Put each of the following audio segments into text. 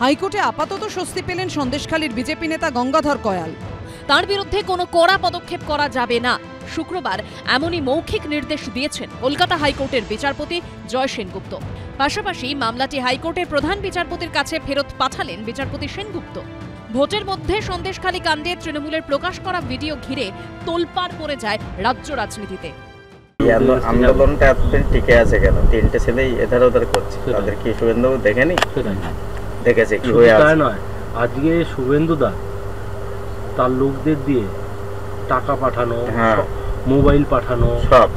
হাইকোর্টে আপাতত স্বস্তি পেলেন সন্দেশখালীর বিজেপি নেতা গঙ্গাধর কয়াল। তার বিরুদ্ধে কোনো কড়া পদক্ষেপ করা যাবে না, শুক্রবার এমনই মৌখিক নির্দেশ দিয়েছেন কলকাতা হাইকোর্টের বিচারপতি জয় সেনগুপ্ত। পাশাপাশি মামলাটি হাইকোর্টের প্রধান বিচারপতির কাছে ফেরত পাঠালেন বিচারপতি সেনগুপ্ত। ভোটের মধ্যে সন্দেশখালী কাণ্ডে তৃণমূলের প্রকাশ করা ভিডিও ঘিরে তোলপাড় পড়ে যায় রাজ্য রাজনীতিতে। আন্দোলনটা এতদিন টিকে আছে কেন? তিনটে ছেলেই এধার ওধার করছে, তাদের কি শুভেন্দু দেখেনি? দেখেছে কি হয়ে আছে? নয়, আজকে শুভেন্দু দা তার লোকদের দিয়ে টাকা পাঠানো, মোবাইল পাঠানো, সব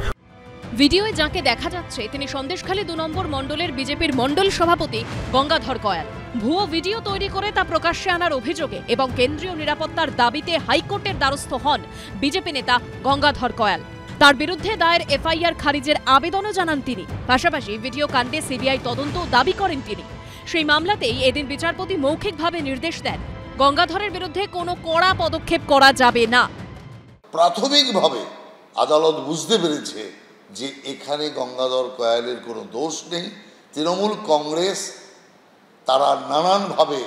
ভিডিওয়ে যাকে দেখা যাচ্ছে তিনি সন্দেশখালী 2 নম্বর মণ্ডলের বিজেপির মণ্ডল সভাপতি গঙ্গাধর কয়াল। ভুয়ো ভিডিও তৈরি করে তা প্রকাশ্যে আনার অভিযোগে এবং কেন্দ্রীয় নিরাপত্তার দাবিতে হাইকোর্টের দ্বারস্থ হন বিজেপি নেতা গঙ্গাধর কয়াল। তার বিরুদ্ধে দায়ের এফআইআর খারিজের আবেদনও জানান তিনি। পাশাপাশি ভিডিও কাণ্ডে সিবিআই তদন্ত দাবি করেন তিনি। সেই মামলাতেই এদিন বিচারপতি মৌখিকভাবে নির্দেশ দেন গঙ্গাধরের বিরুদ্ধে কোনো কড়া পদক্ষেপ করা যাবে না। প্রাথমিকভাবে আদালত বুঝতে পেরেছে যে এখানে গঙ্গাধর কয়ালের কোনো দোষ নেই। তৃণমূল কংগ্রেস তারা নানানভাবে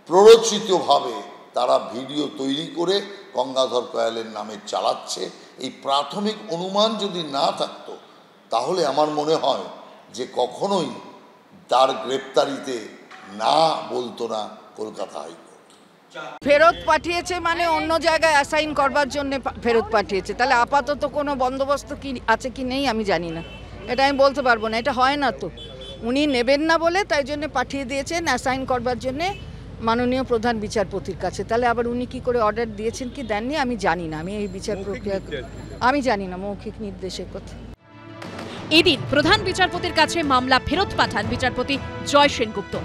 প্ররোচিতভাবে তারা ভিডিও তৈরি করে গঙ্গাধর কয়ালের নামে চালাচ্ছে। এই প্রাথমিক অনুমান যদি না থাকতো তাহলে আমার মনে হয় যে কখনোই তার গ্রেপ্তারিতে না বলতো না কলকাতা হাইকোর্ট। ফেরত পাঠিয়েছে মানে অন্য জায়গায় অ্যাসাইন করবার জন্য ফেরত পাঠিয়েছে। তাহলে আপাতত কোনো বন্দোবস্ত কি আছে কি নেই আমি জানি না, এটা আমি বলতে পারবো না। এটা হয় না, তো উনি নেবেন না বলে তাই জন্য পাঠিয়ে দিয়েছেন অ্যাসাইন করবার জন্যে মাননীয় প্রধান বিচারপতির কাছে। তাহলে আবার উনি কি করে অর্ডার দিয়েছেন কি দেননি আমি জানি না, আমি এই বিচার প্রক্রিয়া আমি জানি না মৌখিক নির্দেশের কথা। এদিন প্রধান বিচারপতির কাছে মামলা ফেরত পাঠান বিচারপতি জয় সেনগুপ্ত।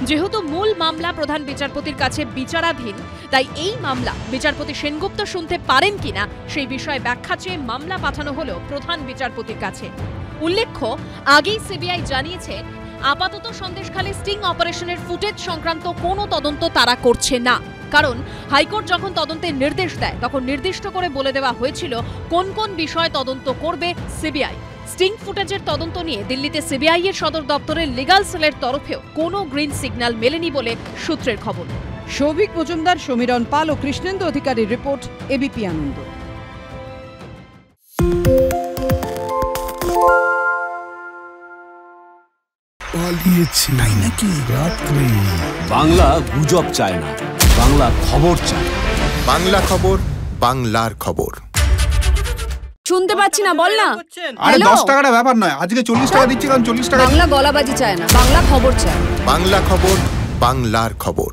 যেহেতু মূল মামলা প্রধান বিচারপতির কাছে বিচারাধীন, তাই এই মামলা বিচারপতি সেনগুপ্ত শুনতে পারেন কিনা সেই বিষয়ে ব্যাখ্যা চেয়ে মামলা পাঠানো হলো প্রধান বিচারপতির কাছে। উল্লেখ্য, আগেই সিবিআই জানিয়েছে আপাতত সন্দেশখালী স্টিং অপারেশনের ফুটেজ সংক্রান্ত কোনো তদন্ত তারা করছে না। কারণ হাইকোর্ট যখন তদন্তের নির্দেশ দেয় তখন নির্দিষ্ট করে বলে দেওয়া হয়েছিল কোন কোন বিষয় তদন্ত করবে সিবিআই। স্টিং ফুটেজের তদন্ত নিয়ে দিল্লিতে সিবিআই এর সদর দপ্তরের লিগ্যাল সেলের তরফেও কোনো গ্রিন সিগন্যাল মেলেনি বলে সূত্রের খবর। সৌভিক মজুমদার, সমীরণ পাল ও কৃষ্ণেন্দু অধিকারীর রিপোর্ট, এবিপি আনন্দ। বাংলা গুজব চায় না, বাংলা খবর চায়। বাংলা খবর, বাংলার খবর। শুনতে পাচ্ছি না, বল না। আরে 10 টাকাটা ব্যাপার নয়, আজকে 40 টাকা দিচ্ছি কারণ 40 টাকা। বাংলা গলাবাজি চায় না, বাংলা খবর চায়। বাংলা খবর, বাংলার খবর।